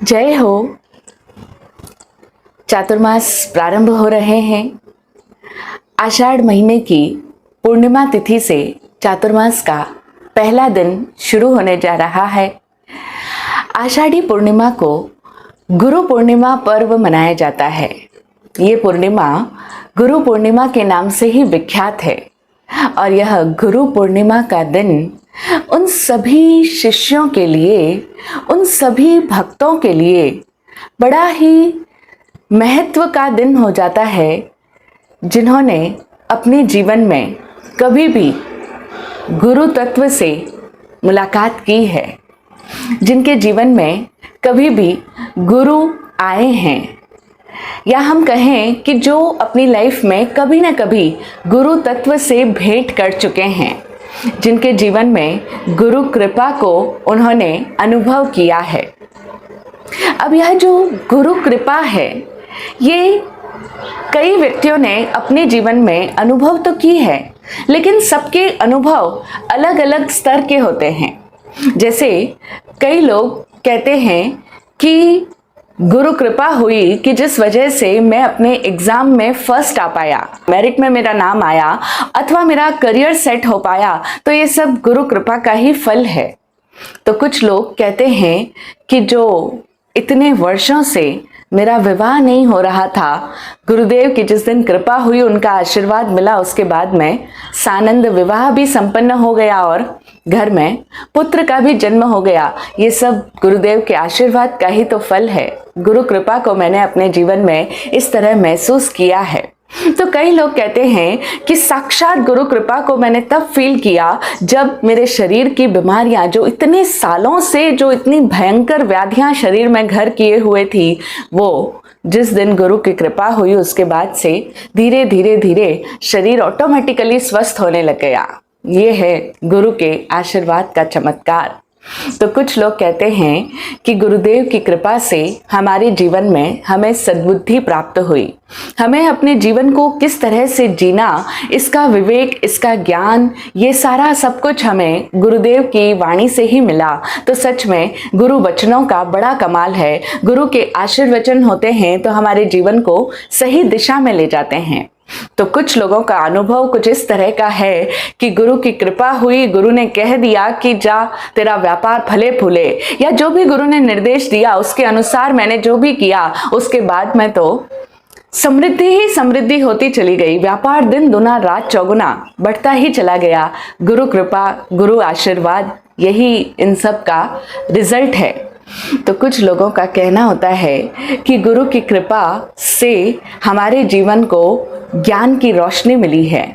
जय हो। चातुर्मास प्रारंभ हो रहे हैं। आषाढ़ महीने की पूर्णिमा तिथि से चातुर्मास का पहला दिन शुरू होने जा रहा है। आषाढ़ी पूर्णिमा को गुरु पूर्णिमा पर्व मनाया जाता है। ये पूर्णिमा गुरु पूर्णिमा के नाम से ही विख्यात है और यह गुरु पूर्णिमा का दिन उन सभी शिष्यों के लिए, उन सभी भक्तों के लिए बड़ा ही महत्व का दिन हो जाता है, जिन्होंने अपने जीवन में कभी भी गुरु तत्व से मुलाकात की है, जिनके जीवन में कभी भी गुरु आए हैं, या हम कहें कि जो अपनी लाइफ में कभी ना कभी गुरु तत्व से भेंट कर चुके हैं, जिनके जीवन में गुरु कृपा को उन्होंने अनुभव किया है। अब यह जो गुरु कृपा है, ये कई व्यक्तियों ने अपने जीवन में अनुभव तो की है, लेकिन सबके अनुभव अलग अलग स्तर के होते हैं। जैसे कई लोग कहते हैं कि गुरु कृपा हुई कि जिस वजह से मैं अपने एग्जाम में फर्स्ट आ पाया, मेरिट में मेरा नाम आया, अथवा मेरा करियर सेट हो पाया, तो ये सब गुरु कृपा का ही फल है। तो कुछ लोग कहते हैं कि जो इतने वर्षों से मेरा विवाह नहीं हो रहा था, गुरुदेव की जिस दिन कृपा हुई, उनका आशीर्वाद मिला, उसके बाद में सानंद विवाह भी संपन्न हो गया और घर में पुत्र का भी जन्म हो गया। ये सब गुरुदेव के आशीर्वाद का ही तो फल है। गुरु कृपा को मैंने अपने जीवन में इस तरह महसूस किया है। तो कई लोग कहते हैं कि साक्षात गुरु कृपा को मैंने तब फील किया जब मेरे शरीर की बीमारियां, जो इतने सालों से जो इतनी भयंकर व्याधियां शरीर में घर किए हुए थी, वो जिस दिन गुरु की कृपा हुई, उसके बाद से धीरे धीरे धीरे शरीर ऑटोमेटिकली स्वस्थ होने लग गया। ये है गुरु के आशीर्वाद का चमत्कार। तो कुछ लोग कहते हैं कि गुरुदेव की कृपा से हमारे जीवन में हमें सद्बुद्धि प्राप्त हुई, हमें अपने जीवन को किस तरह से जीना, इसका विवेक, इसका ज्ञान, ये सारा सब कुछ हमें गुरुदेव की वाणी से ही मिला। तो सच में गुरु वचनों का बड़ा कमाल है। गुरु के आशीर्वचन होते हैं तो हमारे जीवन को सही दिशा में ले जाते हैं। तो कुछ लोगों का अनुभव कुछ इस तरह का है कि गुरु की कृपा हुई, गुरु ने कह दिया कि जा तेरा व्यापार फले फूले, या जो भी गुरु ने निर्देश दिया उसके अनुसार मैंने जो भी किया, उसके बाद में तो समृद्धि ही समृद्धि होती चली गई। व्यापार दिन दुना रात चौगुना बढ़ता ही चला गया। गुरु कृपा, गुरु आशीर्वाद, यही इन सब का रिजल्ट है। तो कुछ लोगों का कहना होता है कि गुरु की कृपा से हमारे जीवन को ज्ञान की रोशनी मिली है।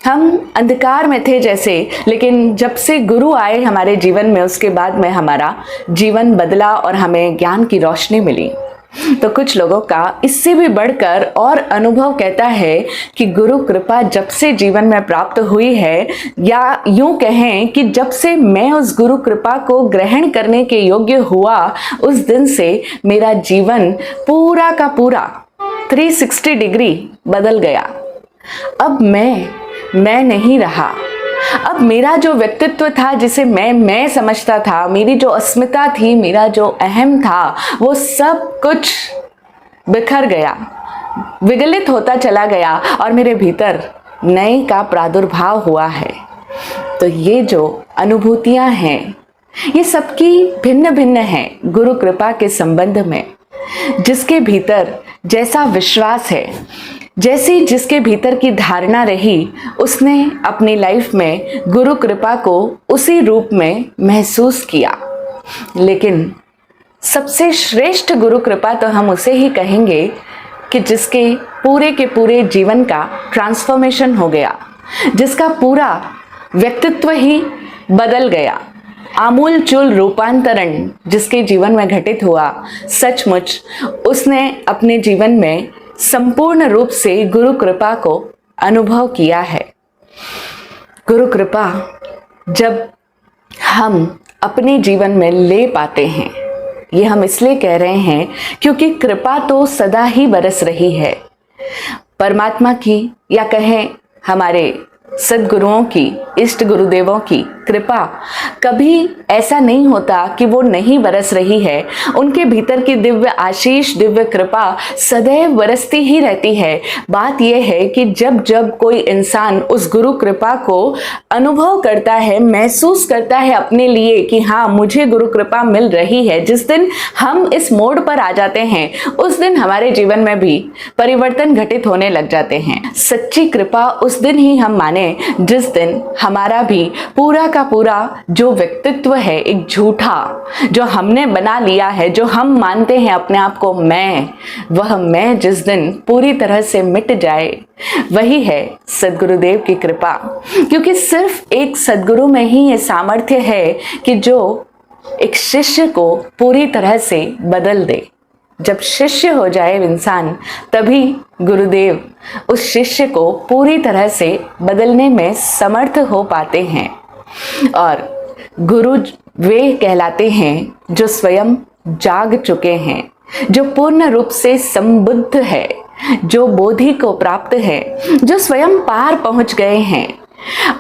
हम अंधकार में थे जैसे, लेकिन जब से गुरु आए हमारे जीवन में, उसके बाद में हमारा जीवन बदला और हमें ज्ञान की रोशनी मिली। तो कुछ लोगों का इससे भी बढ़कर और अनुभव कहता है कि गुरु कृपा जब से जीवन में प्राप्त हुई है, या यूं कहें कि जब से मैं उस गुरु कृपा को ग्रहण करने के योग्य हुआ, उस दिन से मेरा जीवन पूरा का पूरा 360 डिग्री बदल गया। अब मैं नहीं रहा। अब मेरा जो व्यक्तित्व था, जिसे मैं समझता था, मेरी जो अस्मिता थी, मेरा जो अहम था, वो सब कुछ बिखर गया, विगलित होता चला गया और मेरे भीतर नए का प्रादुर्भाव हुआ है। तो ये जो अनुभूतियां हैं, ये सबकी भिन्न भिन्न हैं गुरु कृपा के संबंध में। जिसके भीतर जैसा विश्वास है, जैसी जिसके भीतर की धारणा रही, उसने अपनी लाइफ में गुरु कृपा को उसी रूप में महसूस किया। लेकिन सबसे श्रेष्ठ गुरु कृपा तो हम उसे ही कहेंगे कि जिसके पूरे के पूरे जीवन का ट्रांसफॉर्मेशन हो गया, जिसका पूरा व्यक्तित्व ही बदल गया, आमूल चूल रूपांतरण जिसके जीवन में घटित हुआ। सचमुच उसने अपने जीवन में संपूर्ण रूप से गुरु कृपा को अनुभव किया है। गुरु कृपा जब हम अपने जीवन में ले पाते हैं, ये हम इसलिए कह रहे हैं क्योंकि कृपा तो सदा ही बरस रही है। परमात्मा की, या कहें हमारे सद्गुरुओं की, इष्ट गुरुदेवों की कृपा कभी ऐसा नहीं होता कि वो नहीं बरस रही है। उनके भीतर की दिव्य आशीष, दिव्य कृपा सदैव बरसती ही रहती है। बात यह है कि जब जब कोई इंसान उस गुरु कृपा को अनुभव करता है, महसूस करता है अपने लिए कि हाँ मुझे गुरु कृपा मिल रही है, जिस दिन हम इस मोड़ पर आ जाते हैं उस दिन हमारे जीवन में भी परिवर्तन घटित होने लग जाते हैं। सच्ची कृपा उस दिन ही हम माने जिस दिन हमारा भी पूरा का पूरा जो व्यक्तित्व है, एक झूठा जो हमने बना लिया है, जो हम मानते हैं अपने आप को मैं, वह मैं जिस दिन पूरी तरह से मिट जाए, वही है सद्गुरुदेव की कृपा। क्योंकि सिर्फ एक सद्गुरु में ही ये सामर्थ्य है कि जो एक शिष्य को पूरी तरह से बदल दे। जब शिष्य हो जाए इंसान, तभी गुरुदेव उस शिष्य को पूरी तरह से बदलने में समर्थ हो पाते हैं। और गुरु वे कहलाते हैं जो स्वयं जाग चुके हैं, जो पूर्ण रूप से संबुद्ध है, जो बोधि को प्राप्त है, जो स्वयं पार पहुंच गए हैं।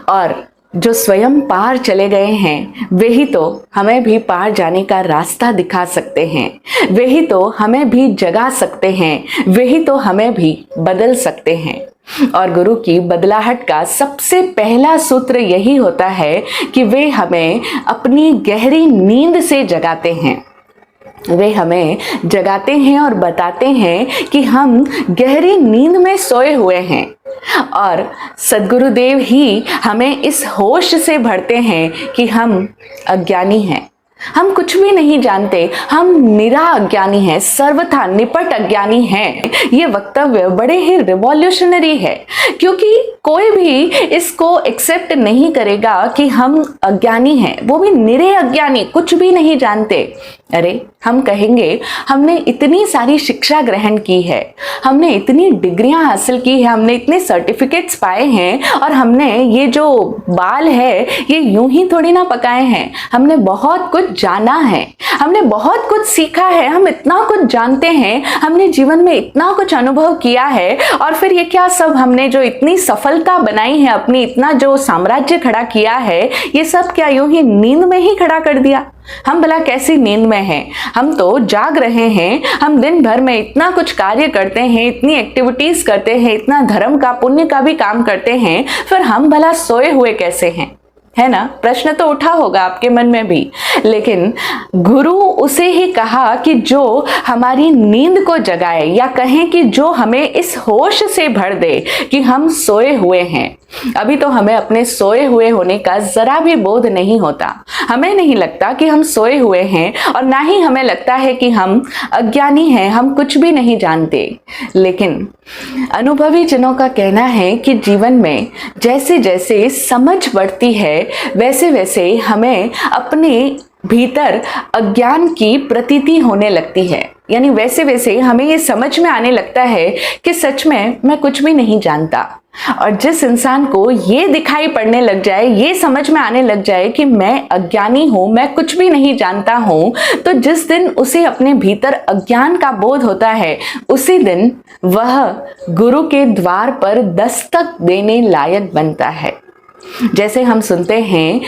और जो स्वयं पार चले गए हैं वे ही तो हमें भी पार जाने का रास्ता दिखा सकते हैं, वे ही तो हमें भी जगा सकते हैं, वे ही तो हमें भी बदल सकते हैं। और गुरु की बदलाहट का सबसे पहला सूत्र यही होता है कि वे हमें अपनी गहरी नींद से जगाते हैं। वे हमें जगाते हैं और बताते हैं कि हम गहरी नींद में सोए हुए हैं। और सद्गुरुदेव ही हमें इस होश से भरते हैं कि हम अज्ञानी हैं, हम कुछ भी नहीं जानते, हम निरा अज्ञानी हैं, सर्वथा निपट अज्ञानी हैं। ये वक्तव्य बड़े ही रिवॉल्यूशनरी है, क्योंकि कोई भी इसको एक्सेप्ट नहीं करेगा कि हम अज्ञानी हैं, वो भी निरे अज्ञानी, कुछ भी नहीं जानते। अरे हम कहेंगे हमने इतनी सारी शिक्षा ग्रहण की है, हमने इतनी डिग्रियां हासिल की है, हमने इतने सर्टिफिकेट्स पाए हैं, और हमने ये जो बाल है ये यूं ही थोड़ी ना पकाए हैं, हमने बहुत कुछ जाना है, हमने बहुत कुछ सीखा है, हम इतना कुछ जानते हैं, हमने जीवन में इतना कुछ अनुभव किया है। और फिर ये क्या सब हमने जो इतनी सफलता बनाई है, अपनी इतना जो साम्राज्य खड़ा किया है, ये सब क्या यूं ही नींद में ही खड़ा कर दिया? हम भला कैसी नींद में हैं? हम तो जाग रहे हैं, हम दिन भर में इतना कुछ कार्य करते हैं, इतनी एक्टिविटीज करते हैं, इतना धर्म का पुण्य का भी काम करते हैं, फिर हम भला सोए हुए कैसे हैं? है ना? प्रश्न तो उठा होगा आपके मन में भी। लेकिन गुरु उसे ही कहा कि जो हमारी नींद को जगाए, या कहें कि जो हमें इस होश से भर दे कि हम सोए हुए हैं। अभी तो हमें अपने सोए हुए होने का जरा भी बोध नहीं होता, हमें नहीं लगता कि हम सोए हुए हैं, और ना ही हमें लगता है कि हम अज्ञानी हैं, हम कुछ भी नहीं जानते। लेकिन अनुभवी जनों का कहना है कि जीवन में जैसे जैसे समझ बढ़ती है, वैसे वैसे हमें अपने भीतर अज्ञान की प्रतीति होने लगती है। यानी वैसे वैसे हमें ये समझ में आने लगता है कि सच में मैं कुछ भी नहीं जानता। और जिस इंसान को ये दिखाई पड़ने लग जाए, ये समझ में आने लग जाए कि मैं अज्ञानी हूं, मैं कुछ भी नहीं जानता हूं, तो जिस दिन उसे अपने भीतर अज्ञान का बोध होता है, उसी दिन वह गुरु के द्वार पर दस्तक देने लायक बनता है। जैसे हम सुनते हैं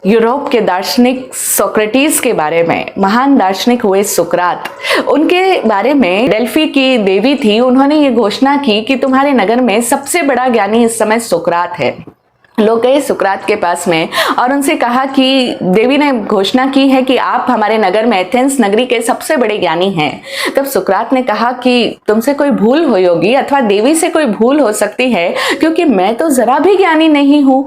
यूरोप के दार्शनिक सोक्रेटिस के बारे में, महान दार्शनिक हुए सुकरात, उनके बारे में डेल्फी की देवी थी, उन्होंने ये घोषणा की कि तुम्हारे नगर में सबसे बड़ा ज्ञानी इस समय सुकरात है। लोग गए सुकरात के पास में और उनसे कहा कि देवी ने घोषणा की है कि आप हमारे नगर में, एथेंस नगरी के सबसे बड़े ज्ञानी हैं। तब सुकरात ने कहा कि तुमसे कोई भूल हुई होगी, अथवा देवी से कोई भूल हो सकती है, क्योंकि मैं तो जरा भी ज्ञानी नहीं हूं,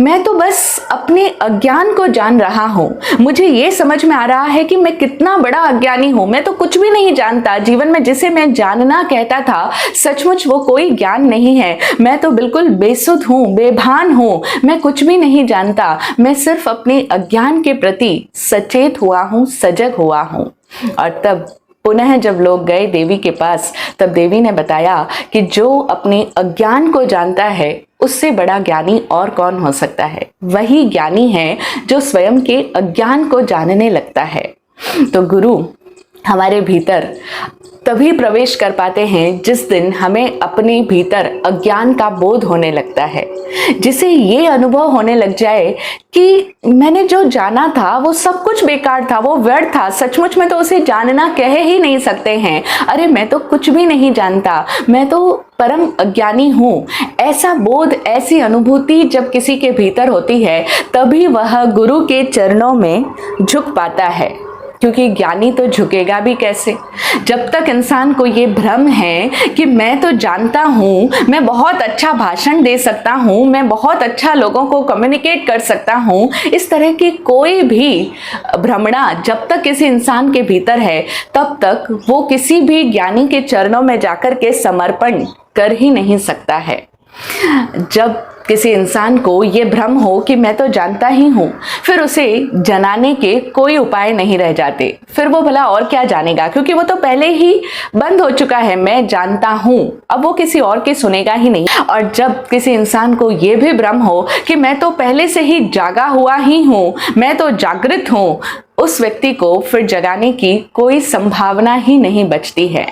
मैं तो बस अपने अज्ञान को जान रहा हूं। मुझे ये समझ में आ रहा है कि मैं कितना बड़ा अज्ञानी हूं, मैं तो कुछ भी नहीं जानता। जीवन में जिसे मैं जानना कहता था, सचमुच वो कोई ज्ञान नहीं है। मैं तो बिल्कुल बेसुध हूं, बेभान हूं, मैं कुछ भी नहीं जानता। मैं सिर्फ अपने अज्ञान के प्रति सचेत हुआ हूं, सजग हुआ हूं। और तब पुनः जब लोग गए देवी के पास, तब देवी ने बताया कि जो अपने अज्ञान को जानता है, उससे बड़ा ज्ञानी और कौन हो सकता है? वही ज्ञानी है जो स्वयं के अज्ञान को जानने लगता है। तो गुरु हमारे भीतर तभी प्रवेश कर पाते हैं जिस दिन हमें अपने भीतर अज्ञान का बोध होने लगता है, जिसे ये अनुभव होने लग जाए कि मैंने जो जाना था वो सब कुछ बेकार था, वो व्यर्थ था, सचमुच में तो उसे जानना कह ही नहीं सकते हैं। अरे मैं तो कुछ भी नहीं जानता, मैं तो परम अज्ञानी हूँ। ऐसा बोध, ऐसी अनुभूति जब किसी के भीतर होती है तभी वह गुरु के चरणों में झुक पाता है, क्योंकि ज्ञानी तो झुकेगा भी कैसे? जब तक इंसान को ये भ्रम है कि मैं तो जानता हूँ, मैं बहुत अच्छा भाषण दे सकता हूँ, मैं बहुत अच्छा लोगों को कम्युनिकेट कर सकता हूँ, इस तरह की कोई भी भ्रमणा जब तक किसी इंसान के भीतर है तब तक वो किसी भी ज्ञानी के चरणों में जाकर के समर्पण कर ही नहीं सकता है। जब किसी इंसान को ये भ्रम हो कि मैं तो जानता ही हूँ, फिर उसे जनाने के कोई उपाय नहीं रह जाते। फिर वो भला और क्या जानेगा, क्योंकि वो तो पहले ही बंद हो चुका है, मैं जानता हूँ। अब वो किसी और की सुनेगा ही नहीं। और जब किसी इंसान को ये भी भ्रम हो कि मैं तो पहले से ही जागा हुआ ही हूँ, मैं तो जागृत हूँ, उस व्यक्ति को फिर जगाने की कोई संभावना ही नहीं बचती है।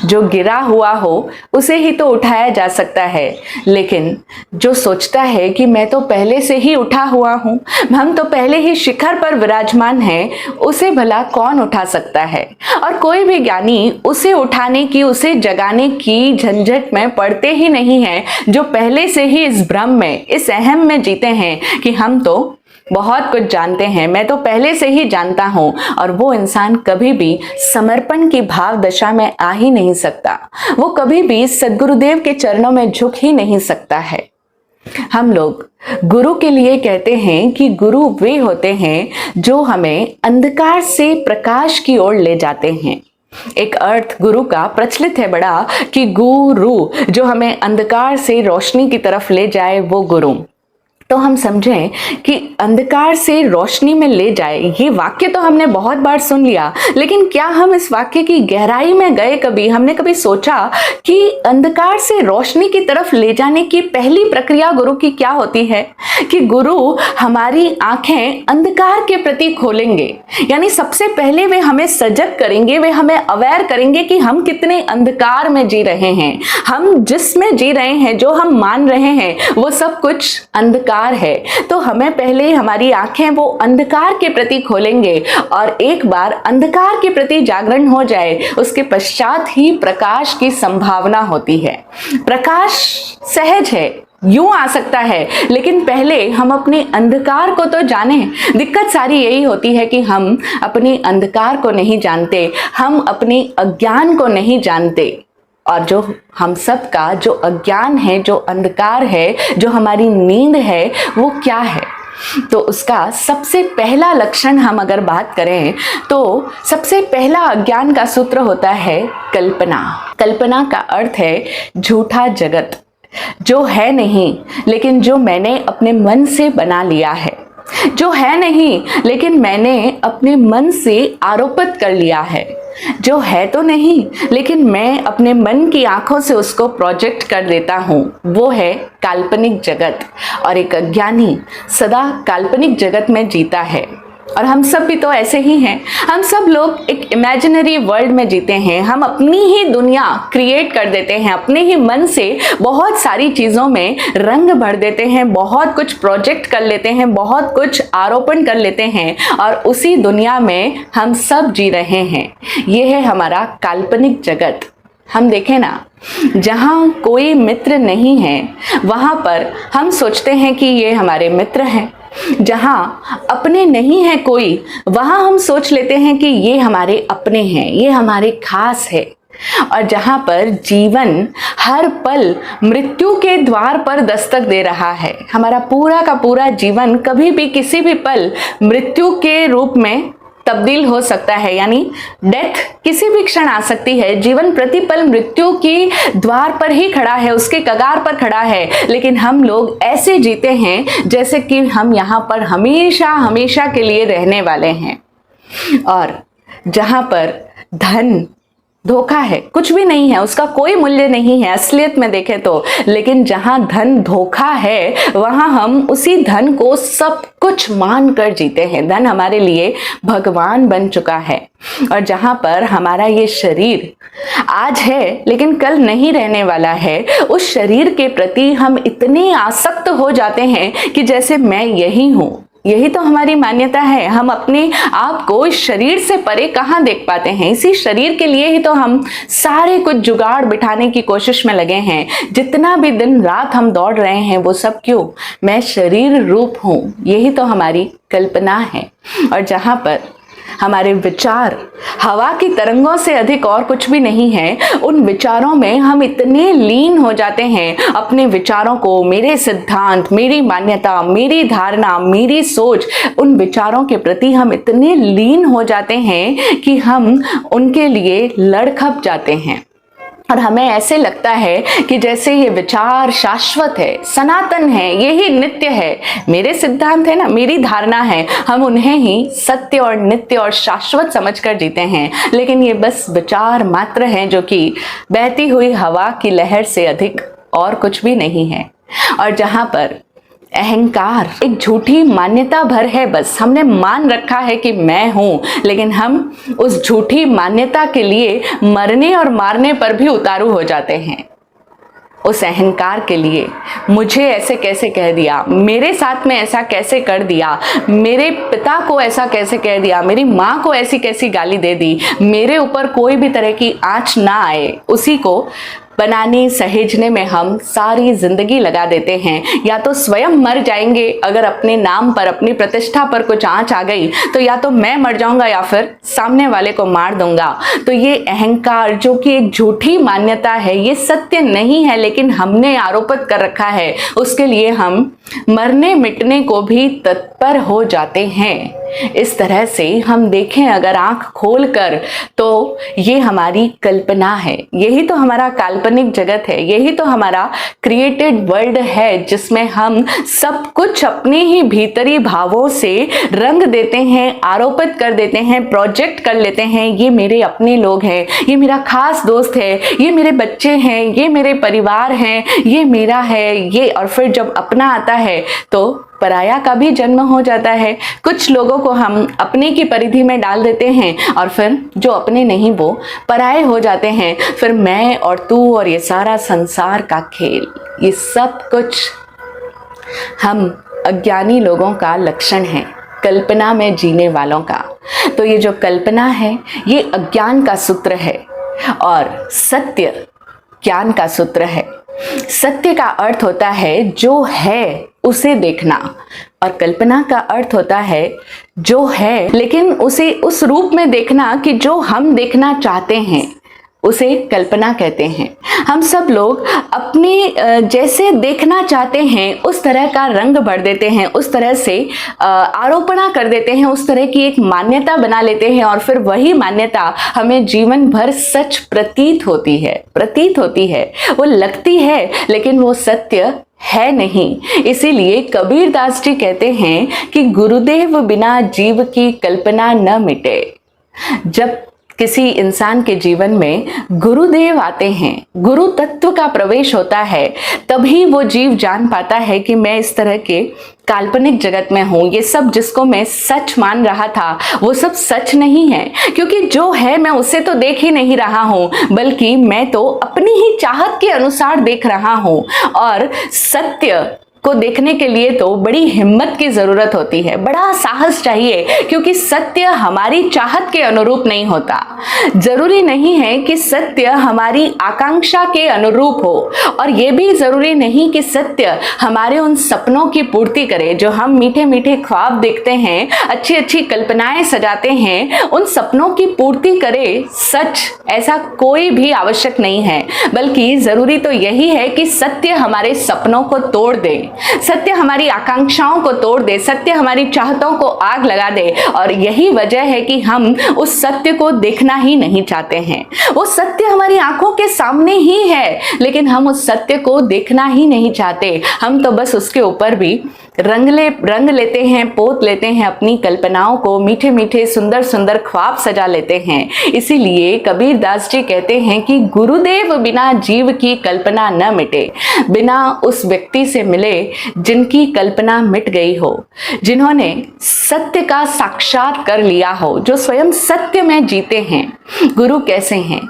जो गिरा हुआ हो उसे ही तो उठाया जा सकता है, लेकिन जो सोचता है कि मैं तो पहले से ही उठा हुआ हूँ, हम तो पहले ही शिखर पर विराजमान हैं, उसे भला कौन उठा सकता है? और कोई भी ज्ञानी उसे उठाने की, उसे जगाने की झंझट में पड़ते ही नहीं है, जो पहले से ही इस भ्रम में, इस अहम में जीते हैं कि हम तो बहुत कुछ जानते हैं, मैं तो पहले से ही जानता हूं। और वो इंसान कभी भी समर्पण की भाव दशा में आ ही नहीं सकता, वो कभी भी सद्गुरुदेव के चरणों में झुक ही नहीं सकता है। हम लोग गुरु के लिए कहते हैं कि गुरु वे होते हैं जो हमें अंधकार से प्रकाश की ओर ले जाते हैं। एक अर्थ गुरु का प्रचलित है बड़ा कि गुरु जो हमें अंधकार से रोशनी की तरफ ले जाए, वो गुरु। तो हम समझें कि अंधकार से रोशनी में ले जाए, ये वाक्य तो हमने बहुत बार सुन लिया, लेकिन क्या हम इस वाक्य की गहराई में गए कभी? हमने कभी सोचा कि अंधकार से रोशनी की तरफ ले जाने की पहली प्रक्रिया गुरु की क्या होती है? कि गुरु हमारी आंखें अंधकार के प्रति खोलेंगे, यानी सबसे पहले वे हमें सजग करेंगे, वे हमें अवेयर करेंगे कि हम कितने अंधकार में जी रहे हैं। हम जिसमें जी रहे हैं, जो हम मान रहे हैं, वो सब कुछ अंधकार है। तो हमें पहले हमारी आंखें वो अंधकार के प्रति खोलेंगे, और एक बार अंधकार के प्रति जागरण हो जाए, उसके पश्चात ही प्रकाश की संभावना होती है। प्रकाश सहज है, यूं आ सकता है, लेकिन पहले हम अपने अंधकार को तो जाने। दिक्कत सारी यही होती है कि हम अपने अंधकार को नहीं जानते, हम अपने अज्ञान को नहीं जानते। और जो हम सब का जो अज्ञान है, जो अंधकार है, जो हमारी नींद है, वो क्या है? तो उसका सबसे पहला लक्षण हम अगर बात करें तो सबसे पहला अज्ञान का सूत्र होता है कल्पना। कल्पना का अर्थ है झूठा जगत, जो है नहीं लेकिन जो मैंने अपने मन से बना लिया है, जो है नहीं लेकिन मैंने अपने मन से आरोपित कर लिया है, जो है तो नहीं लेकिन मैं अपने मन की आंखों से उसको प्रोजेक्ट कर देता हूँ, वो है काल्पनिक जगत। और एक अज्ञानी सदा काल्पनिक जगत में जीता है। और हम सब भी तो ऐसे ही हैं। हम सब लोग एक इमेजिनरी वर्ल्ड में जीते हैं। हम अपनी ही दुनिया क्रिएट कर देते हैं, अपने ही मन से बहुत सारी चीज़ों में रंग भर देते हैं, बहुत कुछ प्रोजेक्ट कर लेते हैं, बहुत कुछ आरोपण कर लेते हैं, और उसी दुनिया में हम सब जी रहे हैं। ये है हमारा काल्पनिक जगत। हम देखें ना, जहाँ कोई मित्र नहीं है वहाँ पर हम सोचते हैं कि ये हमारे मित्र हैं। जहाँ अपने नहीं है कोई, वहाँ हम सोच लेते हैं कि ये हमारे अपने हैं, ये हमारे खास है। और जहाँ पर जीवन हर पल मृत्यु के द्वार पर दस्तक दे रहा है, हमारा पूरा का पूरा जीवन कभी भी किसी भी पल मृत्यु के रूप में तब्दील हो सकता है, यानी डेथ किसी भी क्षण आ सकती है। जीवन प्रतिपल मृत्यु की द्वार पर ही खड़ा है, उसके कगार पर खड़ा है, लेकिन हम लोग ऐसे जीते हैं जैसे कि हम यहाँ पर हमेशा हमेशा के लिए रहने वाले हैं। और जहाँ पर धन धोखा है, कुछ भी नहीं है, उसका कोई मूल्य नहीं है असलियत में देखें तो। लेकिन जहां धन धोखा है वहां हम उसी धन को सब कुछ मान कर जीते हैं। धन हमारे लिए भगवान बन चुका है। और जहां पर हमारा ये शरीर आज है लेकिन कल नहीं रहने वाला है, उस शरीर के प्रति हम इतने आसक्त हो जाते हैं कि जैसे मैं यही हूं। यही तो हमारी मान्यता है। हम अपने आप को इस शरीर से परे कहाँ देख पाते हैं। इसी शरीर के लिए ही तो हम सारे कुछ जुगाड़ बिठाने की कोशिश में लगे हैं। जितना भी दिन रात हम दौड़ रहे हैं वो सब क्यों? मैं शरीर रूप हूं, यही तो हमारी कल्पना है। और जहां पर हमारे विचार हवा की तरंगों से अधिक और कुछ भी नहीं है, उन विचारों में हम इतने लीन हो जाते हैं। अपने विचारों को, मेरे सिद्धांत, मेरी मान्यता, मेरी धारणा, मेरी सोच, उन विचारों के प्रति हम इतने लीन हो जाते हैं कि हम उनके लिए लड़खप जाते हैं। और हमें ऐसे लगता है कि जैसे ये विचार शाश्वत है, सनातन है, यही नित्य है। मेरे सिद्धांत है ना, मेरी धारणा है, हम उन्हें ही सत्य और नित्य और शाश्वत समझकर जीते हैं। लेकिन ये बस विचार मात्र हैं जो कि बहती हुई हवा की लहर से अधिक और कुछ भी नहीं है। और जहां पर अहंकार एक झूठी मान्यता भर है, बस हमने मान रखा है कि मैं हूं, लेकिन हम उस झूठी मान्यता के लिए मरने और मारने पर भी उतारू हो जाते हैं। उस अहंकार के लिए, मुझे ऐसे कैसे कह दिया, मेरे साथ में ऐसा कैसे कर दिया, मेरे पिता को ऐसा कैसे कह दिया, मेरी माँ को ऐसी कैसी गाली दे दी, मेरे ऊपर कोई भी तरह की आंच ना आए, उसी को बनाने सहेजने में हम सारी जिंदगी लगा देते हैं। या तो स्वयं मर जाएंगे, अगर अपने नाम पर, अपनी प्रतिष्ठा पर कुछ आंच आ गई तो या तो मैं मर जाऊंगा या फिर सामने वाले को मार दूंगा। तो ये अहंकार जो कि एक झूठी मान्यता है, ये सत्य नहीं है लेकिन हमने आरोपित कर रखा है, उसके लिए हम मरने मिटने को भी तत्पर हो जाते हैं। इस तरह से हम देखें अगर आंख खोलकर तो ये हमारी कल्पना है, यही तो हमारा काल्पनिक जगत है, यही तो हमारा क्रिएटेड वर्ल्ड है जिसमें हम सब कुछ अपने ही भीतरी भावों से रंग देते हैं, आरोपित कर देते हैं, प्रोजेक्ट कर लेते हैं। ये मेरे अपने लोग हैं, ये मेरा खास दोस्त है, ये मेरे बच्चे हैं, ये मेरे परिवार हैं, ये मेरा है ये। और फिर जब अपना आता है तो पराया का भी जन्म हो जाता है। कुछ लोगों को हम अपने की परिधि में डाल देते हैं और फिर जो अपने नहीं वो पराये हो जाते हैं। फिर मैं और तू और ये सारा संसार का खेल, ये सब कुछ हम अज्ञानी लोगों का लक्षण है, कल्पना में जीने वालों का। तो ये जो कल्पना है ये अज्ञान का सूत्र है और सत्य ज्ञान का सूत्र है। सत्य का अर्थ होता है जो है उसे देखना, और कल्पना का अर्थ होता है जो है लेकिन उसे उस रूप में देखना कि जो हम देखना चाहते हैं, उसे कल्पना कहते हैं। हम सब लोग अपने जैसे देखना चाहते हैं उस तरह का रंग भर देते हैं, उस तरह से आरोपणा कर देते हैं, उस तरह की एक मान्यता बना लेते हैं और फिर वही मान्यता हमें जीवन भर सच प्रतीत होती है, वो लगती है लेकिन वो सत्य है नहीं। इसीलिए कबीर दास जी कहते हैं कि गुरुदेव बिना जीव की कल्पना न मिटे। जब किसी इंसान के जीवन में गुरुदेव आते हैं, गुरु तत्व का प्रवेश होता है, तभी वो जीव जान पाता है कि मैं इस तरह के काल्पनिक जगत में हूं। ये सब जिसको मैं सच मान रहा था वो सब सच नहीं है, क्योंकि जो है मैं उसे तो देख ही नहीं रहा हूं, बल्कि मैं तो अपनी ही चाहत के अनुसार देख रहा हूं। और सत्य को देखने के लिए तो बड़ी हिम्मत की जरूरत होती है, बड़ा साहस चाहिए, क्योंकि सत्य हमारी चाहत के अनुरूप नहीं होता। जरूरी नहीं है कि सत्य हमारी आकांक्षा के अनुरूप हो, और यह भी जरूरी नहीं कि सत्य हमारे उन सपनों की पूर्ति करे जो हम मीठे मीठे ख्वाब देखते हैं, अच्छी अच्छी कल्पनाएं सजाते हैं, उन सपनों की पूर्ति करे सच। ऐसा कोई भी आवश्यक नहीं है, बल्कि जरूरी तो यही है कि सत्य हमारे सपनों को तोड़ दे, सत्य हमारी आकांक्षाओं को तोड़ दे, सत्य हमारी चाहतों को आग लगा दे। और यही वजह है कि हम उस सत्य को देखना ही नहीं चाहते हैं। वो सत्य हमारी आंखों के सामने ही है, लेकिन हम उस सत्य को देखना ही नहीं चाहते। हम तो बस उसके ऊपर भी रंग लेते हैं, पोत लेते हैं अपनी कल्पनाओं को, मीठे मीठे सुंदर सुंदर ख्वाब सजा लेते हैं। इसीलिए कबीर दास जी कहते हैं कि गुरुदेव बिना जीव की कल्पना न मिटे, बिना उस व्यक्ति से मिले जिनकी कल्पना मिट गई हो, जिन्होंने सत्य का साक्षात कर लिया हो, जो स्वयं सत्य में जीते हैं। गुरु कैसे हैं?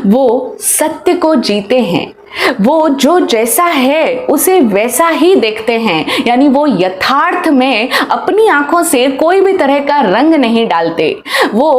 वो सत्य को जीते हैं, वो जो जैसा है उसे वैसा ही देखते हैं, यानी वो यथार्थ में अपनी आंखों से कोई भी तरह का रंग नहीं डालते। वो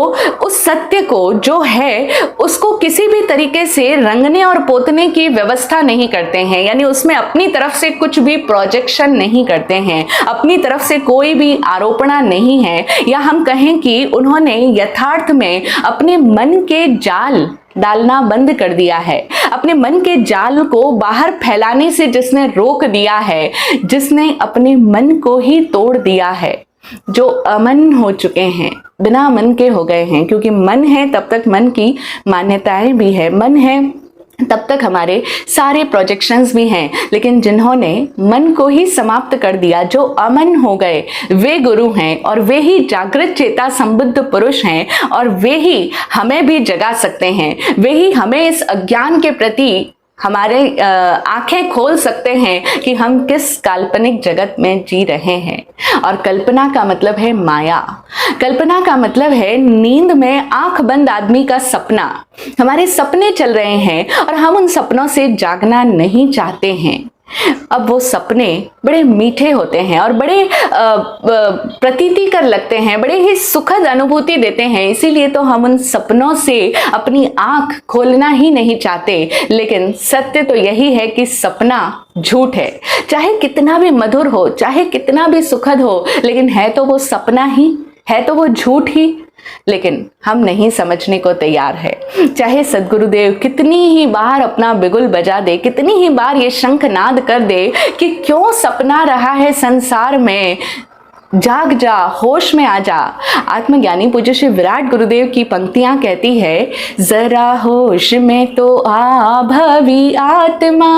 उस सत्य को जो है उसको किसी भी तरीके से रंगने और पोतने की व्यवस्था नहीं करते हैं, यानी उसमें अपनी तरफ से कुछ भी प्रोजेक्शन नहीं करते हैं, अपनी तरफ से कोई भी आरोपणा नहीं है, या हम कहें कि उन्होंने यथार्थ में अपने मन के जाल डालना बंद कर दिया है। अपने मन के जाल को बाहर फैलाने से जिसने रोक दिया है, जिसने अपने मन को ही तोड़ दिया है, जो अमन हो चुके हैं, बिना मन के हो गए हैं, क्योंकि मन है तब तक मन की मान्यताएं भी है, मन है तब तक हमारे सारे प्रोजेक्शंस भी हैं, लेकिन जिन्होंने मन को ही समाप्त कर दिया, जो अमन हो गए, वे गुरु हैं और वे ही जागृत चेता संबुद्ध पुरुष हैं, और वे ही हमें भी जगा सकते हैं। वे ही हमें इस अज्ञान के प्रति हमारे आंखें खोल सकते हैं कि हम किस काल्पनिक जगत में जी रहे हैं। और कल्पना का मतलब है माया, कल्पना का मतलब है नींद में आंख बंद आदमी का सपना। हमारे सपने चल रहे हैं और हम उन सपनों से जागना नहीं चाहते हैं। अब वो सपने बड़े मीठे होते हैं और बड़े प्रतीतिकर लगते हैं, बड़े ही सुखद अनुभूति देते हैं, इसीलिए तो हम उन सपनों से अपनी आंख खोलना ही नहीं चाहते। लेकिन सत्य तो यही है कि सपना झूठ है, चाहे कितना भी मधुर हो, चाहे कितना भी सुखद हो, लेकिन है तो वो सपना ही, है तो वो झूठ ही। लेकिन हम नहीं समझने को तैयार है। चाहे सद्गुरुदेव कितनी ही बार अपना बिगुल बजा दे, कितनी ही बार ये शंखनाद कर दे कि क्यों सपना रहा है संसार में, जाग जा, होश में आ जा। आत्मज्ञानी पूज्य श्री विराट गुरुदेव की पंक्तियां कहती है, जरा होश में तो आ भवी आत्मा,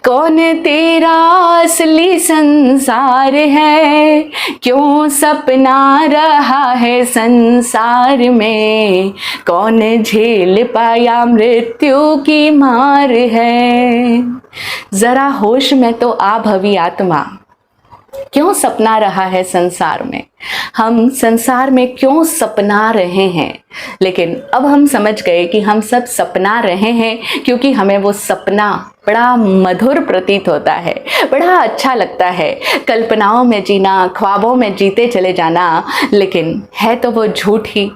कौन तेरा असली संसार है, क्यों सपना रहा है संसार में, कौन झेल पाया मृत्यु की मार है। जरा होश में तो आ भवी आत्मा, क्यों सपना रहा है संसार में, हम संसार में क्यों सपना रहे हैं। लेकिन अब हम समझ गए कि हम सब सपना रहे हैं क्योंकि हमें वो सपना बड़ा मधुर प्रतीत होता है, बड़ा अच्छा लगता है, कल्पनाओं में जीना, ख्वाबों में जीते चले जाना। लेकिन है तो वो झूठ ही,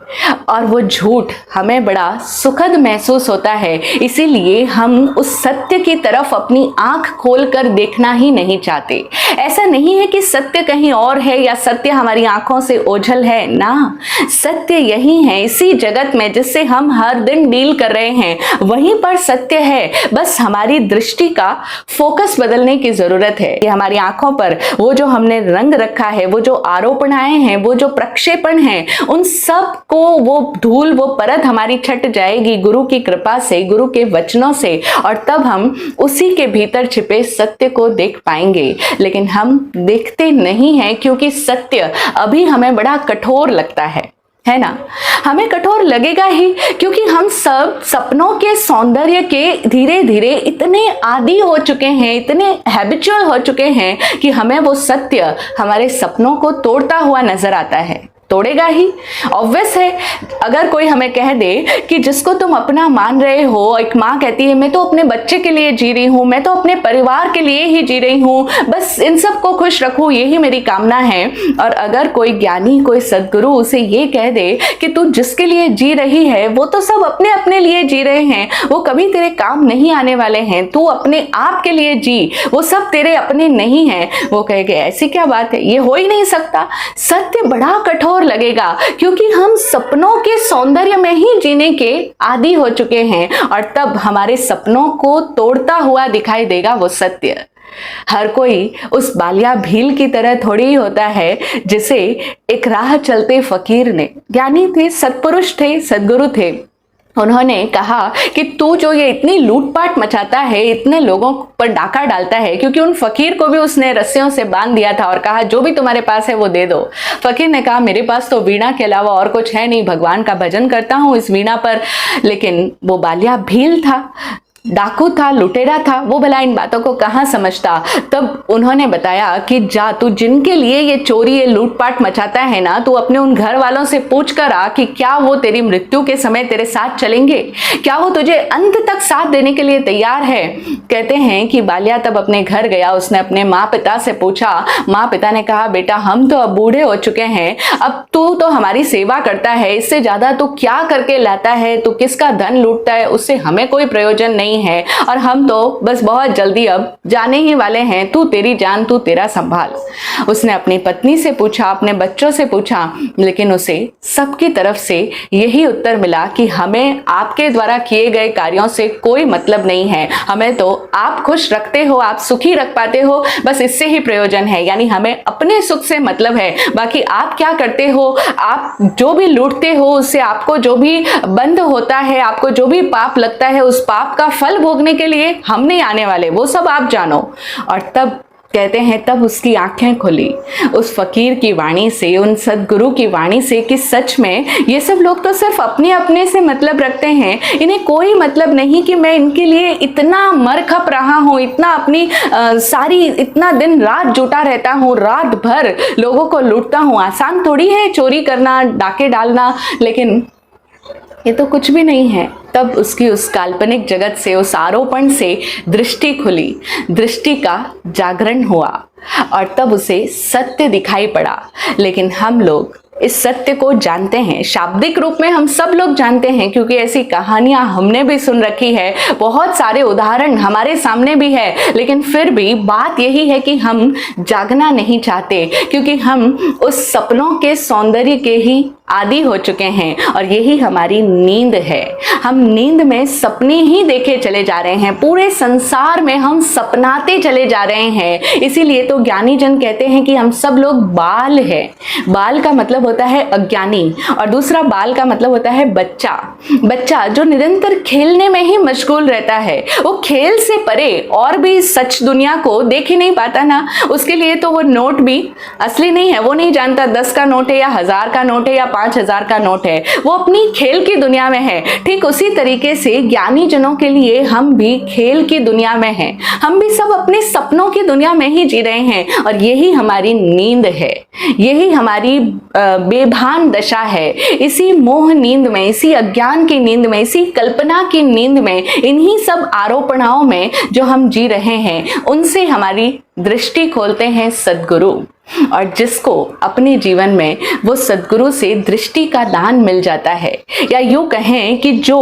और वो झूठ हमें बड़ा सुखद महसूस होता है, इसीलिए हम उस सत्य की तरफ अपनी आंख खोलकर देखना ही नहीं चाहते। ऐसा नहीं है कि सत्य कहीं और है या सत्य हमारी आंखों से ओझल है, ना, सत्य यही है, इसी जगत में जिससे हम हर दिन डील कर रहे हैं, वहीं पर सत्य है। बस हमारी दृष्टि का फोकस बदलने की जरूरत है। कि हमारी आंखों पर वो जो हमने रंग रखा है, वो जो आरोपणाएं हैं, वो जो प्रक्षेपण हैं, उन सब को वो धूल, वो परत हमारी छट जाएगी गुरु की कृपा से, गुरु के वचनों से, और तब हम उसी के भीतर छिपे सत्य को देख पाएंगे। लेकिन हम देखते नहीं हैं क्योंकि सत्य अभी हमें बड़ा कठोर लगता है ना। हमें कठोर लगेगा ही क्योंकि हम सब सपनों के सौंदर्य के धीरे धीरे इतने आदी हो चुके हैं, इतने हैबिचुअल हो चुके हैं कि हमें वो सत्य हमारे सपनों को तोड़ता हुआ नजर आता है। तोड़ेगा ही, ऑब्वियस है। अगर कोई हमें कह दे कि जिसको तुम अपना मान रहे हो, एक माँ कहती है मैं तो अपने बच्चे के लिए जी रही हूँ, मैं तो अपने परिवार के लिए ही जी रही हूँ, बस इन सबको खुश रखूँ, यही मेरी कामना है। और अगर कोई ज्ञानी, कोई सद्गुरु उसे ये कह दे कि तू जिसके लिए जी रही है वो तो सब अपने अपने लिए जी रहे हैं, वो कभी तेरे काम नहीं आने वाले हैं, तू अपने आप के लिए जी, वो सब तेरे अपने नहीं हैं, वो कहेगा ऐसी क्या बात है, ये हो ही नहीं सकता। सत्य बड़ा कठोर लगेगा क्योंकि हम सपनों के सौंदर्य में ही जीने के आदी हो चुके हैं, और तब हमारे सपनों को तोड़ता हुआ दिखाई देगा वो सत्य। हर कोई उस बालिया भील की तरह थोड़ी ही होता है जिसे एक राह चलते फकीर ने, ज्ञानी थे, सत्पुरुष थे, सद्गुरु थे, उन्होंने कहा कि तू जो ये इतनी लूटपाट मचाता है, इतने लोगों पर डाका डालता है, क्योंकि उन फकीर को भी उसने रस्सियों से बांध दिया था और कहा जो भी तुम्हारे पास है वो दे दो। फकीर ने कहा मेरे पास तो वीणा के अलावा और कुछ है नहीं, भगवान का भजन करता हूँ इस वीणा पर। लेकिन वो बालिया भील था, डाकू था, लुटेरा था, वो भला इन बातों को कहाँ समझता। तब उन्होंने बताया कि जा तू जिनके लिए ये चोरी ये लूटपाट मचाता है ना, तू अपने उन घर वालों से पूछ कर आ कि क्या वो तेरी मृत्यु के समय तेरे साथ चलेंगे, क्या वो तुझे अंत तक साथ देने के लिए तैयार है। कहते हैं कि बालिया तब अपने घर गया, उसने अपने माँ पिता से पूछा। माँ पिता ने कहा बेटा हम तो अब बूढ़े हो चुके हैं, अब तू तो हमारी सेवा करता है, इससे ज्यादा तू क्या करके लाता है, तू किसका धन लूटता है, उससे हमें कोई प्रयोजन नहीं है और हम तो बस बहुत जल्दी अब जाने ही वाले हैं, तू तेरी जान तू तेरा संभाल। उसने अपनी पत्नी से पूछा, अपने बच्चों से पूछा, लेकिन उसे सबकी तरफ से यही उत्तर मिला कि हमें आपके द्वारा किए गए कार्यों से कोई मतलब नहीं है, हमें तो आप खुश रखते हो, आप सुखी रख पाते हो, बस इससे ही प्रयोजन है, यानी हमें अपने सुख से मतलब है, बाकी आप क्या करते हो, आप जो भी लूटते हो उससे आपको जो भी बंद होता है, आपको जो भी पाप लगता है, उस पाप का फल भोगने के लिए हम नहीं आने वाले, वो सब आप जानो। और तब कहते हैं तब उसकी आंखें खुली उस फकीर की वाणी से, उन सदगुरु की वाणी से कि सच में ये सब लोग तो सिर्फ अपने अपने से मतलब रखते हैं, इन्हें कोई मतलब नहीं कि मैं इनके लिए इतना मर खप रहा हूँ, इतना अपनी सारी इतना दिन रात जुटा रहता हूँ, रात भर लोगों को लूटता हूँ। आसान थोड़ी है चोरी करना, डाके डालना, लेकिन ये तो कुछ भी नहीं है। तब उसकी उस काल्पनिक जगत से, उस आरोपण से दृष्टि खुली, दृष्टि का जागरण हुआ और तब उसे सत्य दिखाई पड़ा। लेकिन हम लोग इस सत्य को जानते हैं, शाब्दिक रूप में हम सब लोग जानते हैं, क्योंकि ऐसी कहानियां हमने भी सुन रखी है, बहुत सारे उदाहरण हमारे सामने भी है, लेकिन फिर भी बात यही है कि हम जागना नहीं चाहते, क्योंकि हम उस सपनों के सौंदर्य के ही आदी हो चुके हैं और यही हमारी नींद है। हम नींद में सपने ही देखे चले जा रहे हैं, पूरे संसार में हम सपनाते चले जा रहे हैं। इसीलिए तो ज्ञानी जन कहते हैं कि हम सब लोग बाल हैं। बाल का मतलब होता है अज्ञानी और दूसरा बाल का मतलब होता है बच्चा। बच्चा जो निरंतर खेलने में ही मशगूल रहता है, वो खेल से परे और भी सच दुनिया को देख ही नहीं पाता ना, उसके लिए तो वो नोट भी असली नहीं है, वो नहीं जानता 10 का नोट है या 1000 का नोट है या 5000 का नोट है, वो अपनी खेल की दुनिया में है। ठीक उसी तरीके से ज्ञानी जनों के लिए हम भी खेल की दुनिया में हैं, हम भी सब अपने सपनों की दुनिया में ही जी रहे हैं और यही हमारी नींद है, यही हमारी बेभान दशा है। इसी मोह नींद में, इसी अज्ञान की नींद में, इसी कल्पना की नींद में, इन्हीं सब आरोपणाओं में जो हम जी रहे हैं, उनसे हमारी दृष्टि खोलते हैं सद्गुरु। और जिसको अपने जीवन में वो सद्गुरु से दृष्टि का दान मिल जाता है, या यूं कहें कि जो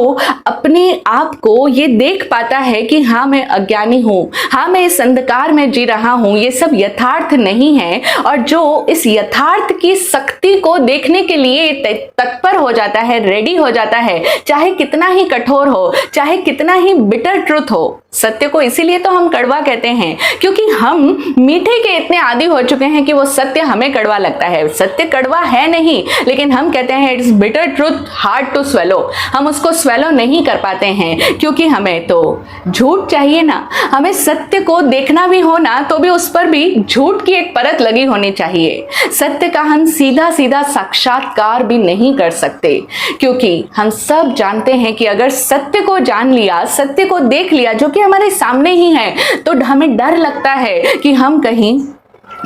अपने आप को ये देख पाता है कि हाँ मैं अज्ञानी हूँ, हाँ मैं इस अंधकार में जी रहा हूँ, ये सब यथार्थ नहीं है, और जो इस यथार्थ की शक्ति को देखने के लिए तत्पर हो जाता है, रेडी हो जाता है, चाहे कितना ही कठोर हो, चाहे कितना ही बिटर ट्रुथ हो। सत्य को इसीलिए तो हम कड़वा कहते हैं, क्योंकि हम मीठे के इतने आदी हो चुके हैं कि वो सत्य हमें कड़वा लगता है। सत्य कड़वा है नहीं, लेकिन हम कहते हैं it's bitter truth hard to swallow. हम उसको स्वेलो नहीं कर पाते हैं, क्योंकि हमें तो झूठ चाहिए ना, हमें सत्य को देखना भी हो ना तो भी उस पर भी झूठ की एक परत लगी होनी चाहिए। सत्य का हम सीधा सीधा साक्षात्कार भी नहीं कर सकते, क्योंकि हम सब जानते हैं कि अगर सत्य को जान लिया, सत्य को देख लिया जो कि हमारे सामने ही है, तो हमें डर लगता है कि हम कहीं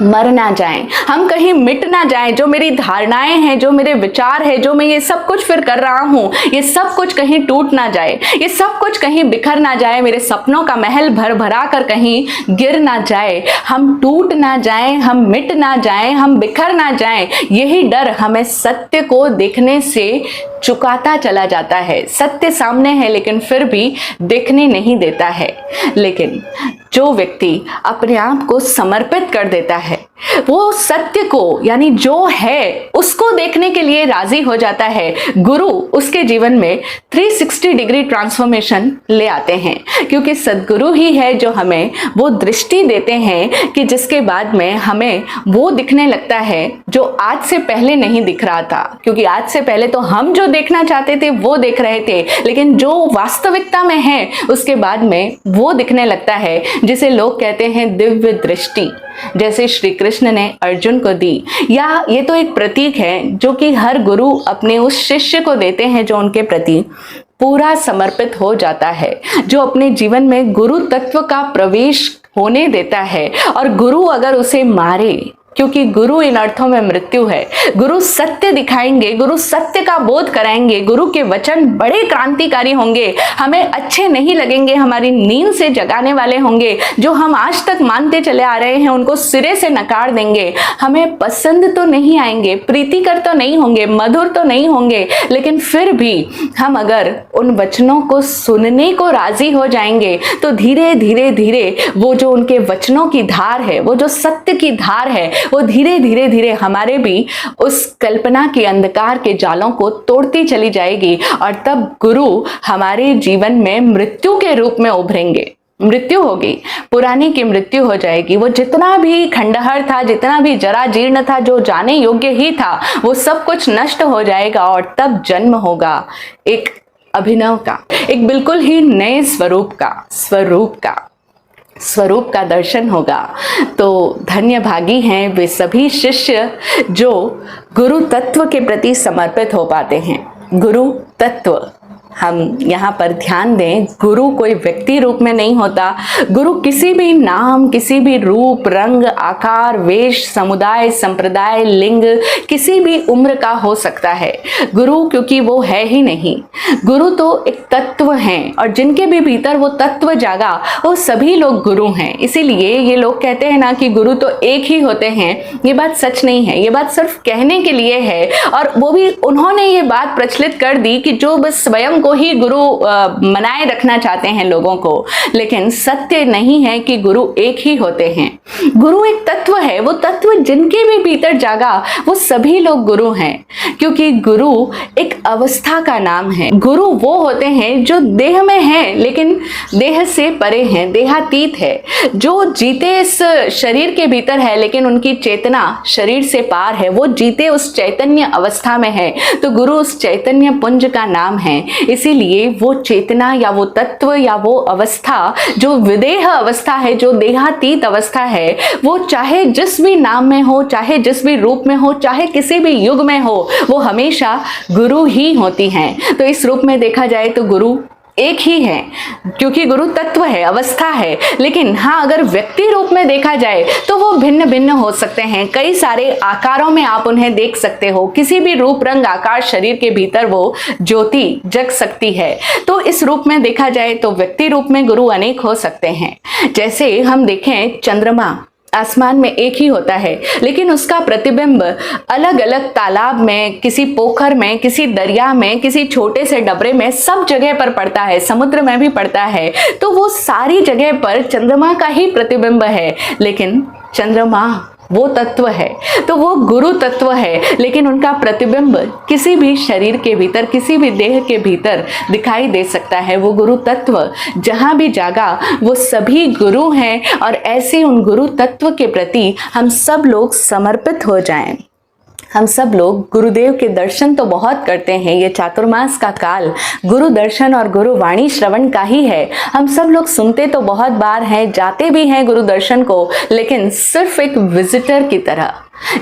मर ना जाएं, हम कहीं मिट ना जाएं, जो मेरी धारणाएं हैं, जो मेरे विचार है, जो मैं ये सब कुछ फिर कर रहा हूं, ये सब कुछ कहीं टूट ना जाए, ये सब कुछ कहीं बिखर ना जाए, मेरे सपनों का महल भर भरा कर कहीं गिर ना जाए, हम टूट ना जाएं, हम मिट ना जाएं, हम बिखर ना जाएं। यही डर हमें सत्य को देखने से चुकाता चला जाता है। सत्य सामने है लेकिन फिर भी देखने नहीं देता है। लेकिन जो व्यक्ति अपने आप को समर्पित कर देता है, वो सत्य को यानी जो है उसको देखने के लिए राजी हो जाता है, गुरु उसके जीवन में 360 डिग्री ट्रांसफॉर्मेशन ले आते हैं। क्योंकि सद्गुरु ही है जो हमें वो दृष्टि देते हैं कि जिसके बाद में हमें वो दिखने लगता है जो आज से पहले नहीं दिख रहा था। क्योंकि आज से पहले तो हम जो देखना चाहते थे वो देख रहे थे, लेकिन जो वास्तविकता में है उसके बाद में वो दिखने लगता है, जिसे लोग कहते हैं दिव्य दृष्टि, जैसे श्री कृष्ण ने अर्जुन को दी। या ये तो एक प्रतीक है जो कि हर गुरु अपने उस शिष्य को देते हैं जो उनके प्रति पूरा समर्पित हो जाता है, जो अपने जीवन में गुरु तत्व का प्रवेश होने देता है। और गुरु अगर उसे मारे, क्योंकि गुरु इन अर्थों में मृत्यु है, गुरु सत्य दिखाएंगे, गुरु सत्य का बोध कराएंगे, गुरु के वचन बड़े क्रांतिकारी होंगे, हमें अच्छे नहीं लगेंगे, हमारी नींद से जगाने वाले होंगे, जो हम आज तक मानते चले आ रहे हैं उनको सिरे से नकार देंगे, हमें पसंद तो नहीं आएंगे, प्रीतिकर तो नहीं होंगे, मधुर तो नहीं होंगे, लेकिन फिर भी हम अगर उन वचनों को सुनने को राजी हो जाएंगे तो धीरे धीरे धीरे वो जो उनके वचनों की धार है, वो जो सत्य की धार है, वो धीरे धीरे धीरे हमारे भी उस कल्पना के अंधकार के जालों को तोड़ती चली जाएगी। और तब गुरु हमारे जीवन में मृत्यु के रूप में उभरेंगे। मृत्यु होगी, पुरानी की मृत्यु हो जाएगी। वो जितना भी खंडहर था, जितना भी जरा जीर्ण था, जो जाने योग्य ही था, वो सब कुछ नष्ट हो जाएगा। और तब जन्म होगा एक अभिनव का, एक बिल्कुल ही नए स्वरूप का दर्शन होगा। तो धन्य भागी हैं वे सभी शिष्य जो गुरु तत्व के प्रति समर्पित हो पाते हैं। गुरु तत्व, हम यहाँ पर ध्यान दें, गुरु कोई व्यक्ति रूप में नहीं होता। गुरु किसी भी नाम, किसी भी रूप, रंग, आकार, वेश, समुदाय, संप्रदाय, लिंग, किसी भी उम्र का हो सकता है। गुरु क्योंकि वो है ही नहीं, गुरु तो एक तत्व हैं, और जिनके भी भीतर वो तत्व जागा वो सभी लोग गुरु हैं। इसीलिए ये लोग कहते हैं ना कि गुरु तो एक ही होते हैं, ये बात सच नहीं है, ये बात सिर्फ कहने के लिए है। और वो भी उन्होंने ये बात प्रचलित कर दी कि जो बस स्वयं को ही गुरु मनाए रखना चाहते हैं लोगों को, लेकिन सत्य नहीं है कि गुरु एक ही होते हैं। गुरु एक तत्व है, वो तत्व जिनके भी भीतर जागा वो सभी लोग गुरु हैं। क्योंकि गुरु एक अवस्था का नाम है। गुरु वो होते हैं जो देह में है लेकिन देह से परे हैं, देहातीत है, जो जीते इस शरीर के भीतर है लेकिन उनकी चेतना शरीर से पार है, वो जीते उस चैतन्य अवस्था में है। तो गुरु उस चैतन्य पुंज का नाम है। इसीलिए वो चेतना या वो तत्व या वो अवस्था जो विदेह अवस्था है, जो देहातीत अवस्था है, वो चाहे जिस भी नाम में हो, चाहे जिस भी रूप में हो, चाहे किसी भी युग में हो, वो हमेशा गुरु ही होती हैं। तो इस रूप में देखा जाए तो गुरु एक ही है, क्योंकि गुरु तत्व है, अवस्था है। लेकिन हाँ, अगर व्यक्ति रूप में देखा जाए तो वो भिन्न भिन्न हो सकते हैं। कई सारे आकारों में आप उन्हें देख सकते हो। किसी भी रूप, रंग, आकार, शरीर के भीतर वो ज्योति जग सकती है। तो इस रूप में देखा जाए तो व्यक्ति रूप में गुरु अनेक हो सकते हैं। जैसे हम देखें, चंद्रमा आसमान में एक ही होता है, लेकिन उसका प्रतिबिंब अलग अलग तालाब में, किसी पोखर में, किसी दरिया में, किसी छोटे से डबरे में, सब जगह पर पड़ता है, समुद्र में भी पड़ता है। तो वो सारी जगह पर चंद्रमा का ही प्रतिबिंब है, लेकिन चंद्रमा वो तत्व है, तो वो गुरु तत्व है, लेकिन उनका प्रतिबिंब किसी भी शरीर के भीतर, किसी भी देह के भीतर दिखाई दे सकता है। वो गुरु तत्व जहाँ भी जागा वो सभी गुरु हैं। और ऐसे उन गुरु तत्व के प्रति हम सब लोग समर्पित हो जाएं। हम सब लोग गुरुदेव के दर्शन तो बहुत करते हैं। ये चातुर्मास का काल गुरु दर्शन और गुरु वाणी श्रवण का ही है। हम सब लोग सुनते तो बहुत बार हैं, जाते भी हैं गुरु दर्शन को, लेकिन सिर्फ एक विजिटर की तरह।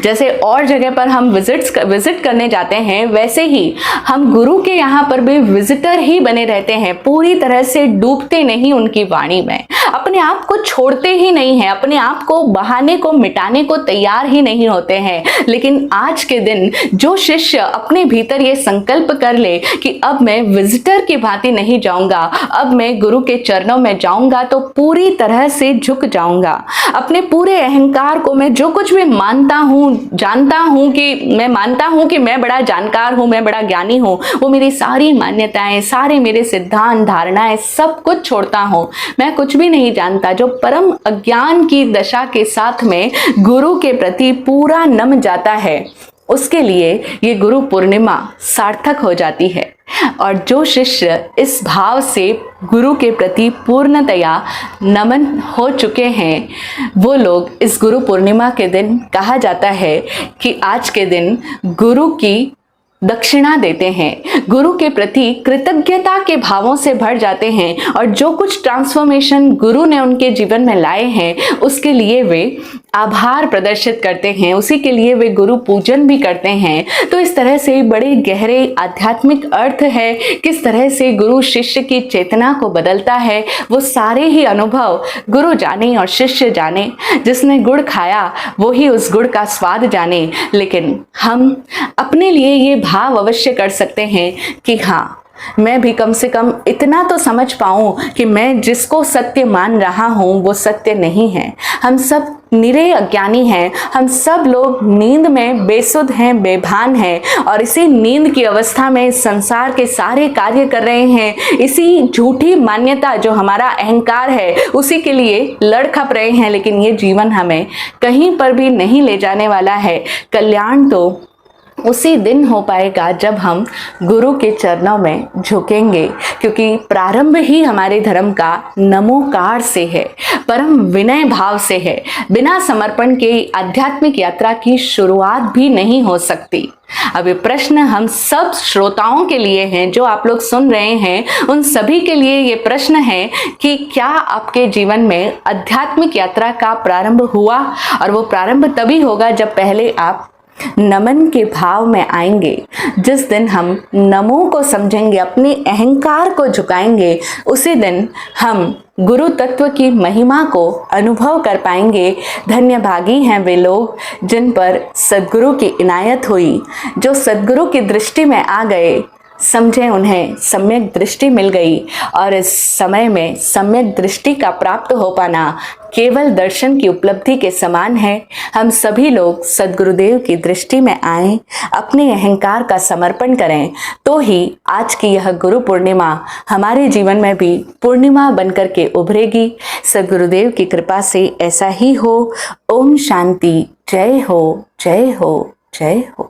जैसे और जगह पर हम विजिट करने जाते हैं, वैसे ही हम गुरु के यहाँ पर भी विजिटर ही बने रहते हैं। पूरी तरह से डूबते नहीं उनकी वाणी में, अपने आप को छोड़ते ही नहीं है, अपने आप को बहाने को मिटाने को तैयार ही नहीं होते हैं। लेकिन आज के दिन जो शिष्य अपने भीतर ये संकल्प कर ले कि अब मैं विजिटर की भांति नहीं जाऊंगा, अब मैं गुरु के चरणों में जाऊंगा तो पूरी तरह से झुक जाऊंगा। अपने पूरे अहंकार को, मैं जो कुछ भी मानता हूं जानता हूँ कि मैं मानता हूँ कि मैं बड़ा जानकार हूँ, मैं बड़ा ज्ञानी हूँ, वो मेरी सारी मान्यताएं, सारे मेरे सिद्धांत, धारणाएं सब कुछ छोड़ता हूँ, मैं कुछ भी नहीं जानता। जो परम अज्ञान की दशा के साथ में गुरु के प्रति पूरा नम जाता है, उसके लिए ये गुरु पूर्णिमा सार्थक हो जाती है। और जो शिष्य इस भाव से गुरु के प्रति पूर्णतया नमन हो चुके हैं, वो लोग इस गुरु पूर्णिमा के दिन, कहा जाता है कि आज के दिन गुरु की दक्षिणा देते हैं, गुरु के प्रति कृतज्ञता के भावों से भर जाते हैं, और जो कुछ ट्रांसफॉर्मेशन गुरु ने उनके जीवन में लाए हैं उसके लिए वे आभार प्रदर्शित करते हैं, उसी के लिए वे गुरु पूजन भी करते हैं। तो इस तरह से बड़े गहरे आध्यात्मिक अर्थ है, किस तरह से गुरु शिष्य की चेतना को बदलता है, वो सारे ही अनुभव गुरु जाने और शिष्य जाने। जिसने गुड़ खाया वो ही उस गुड़ का स्वाद जाने। लेकिन हम अपने लिए ये भाव अवश्य कर सकते हैं कि हाँ, मैं भी कम से कम इतना तो समझ पाऊं कि मैं जिसको सत्य मान रहा हूं वो सत्य नहीं है। हम सब निरे अज्ञानी हैं, हम सब लोग नींद में बेसुध हैं, बेभान हैं, और इसी नींद की अवस्था में संसार के सारे कार्य कर रहे हैं। इसी झूठी मान्यता जो हमारा अहंकार है उसी के लिए लड़ खप रहे हैं। लेकिन ये जीवन हमें कहीं पर भी नहीं ले जाने वाला है। कल्याण तो उसी दिन हो पाएगा जब हम गुरु के चरणों में झुकेंगे, क्योंकि प्रारंभ ही हमारे धर्म का नमोकार से है, परम विनय भाव से है। बिना समर्पण के आध्यात्मिक यात्रा की शुरुआत भी नहीं हो सकती। अब ये प्रश्न हम सब श्रोताओं के लिए हैं, जो आप लोग सुन रहे हैं उन सभी के लिए ये प्रश्न है कि क्या आपके जीवन में आध्यात्मिक यात्रा का प्रारंभ हुआ? और वो प्रारंभ तभी होगा जब पहले आप नमन के भाव में आएंगे। जिस दिन हम नमो को समझेंगे, अपने अहंकार को झुकाएंगे, उसी दिन हम गुरु तत्व की महिमा को अनुभव कर पाएंगे। धन्य भागी हैं वे लोग जिन पर सद्गुरु की इनायत हुई, जो सद्गुरु की दृष्टि में आ गए। समझे, उन्हें सम्यक दृष्टि मिल गई, और इस समय में सम्यक दृष्टि का प्राप्त हो पाना केवल दर्शन की उपलब्धि के समान है। हम सभी लोग सद्गुरुदेव की दृष्टि में आएं, अपने अहंकार का समर्पण करें, तो ही आज की यह गुरु पूर्णिमा हमारे जीवन में भी पूर्णिमा बनकर के उभरेगी। सद्गुरुदेव की कृपा से ऐसा ही हो। ओम शांति। जय हो, जय हो, जय हो।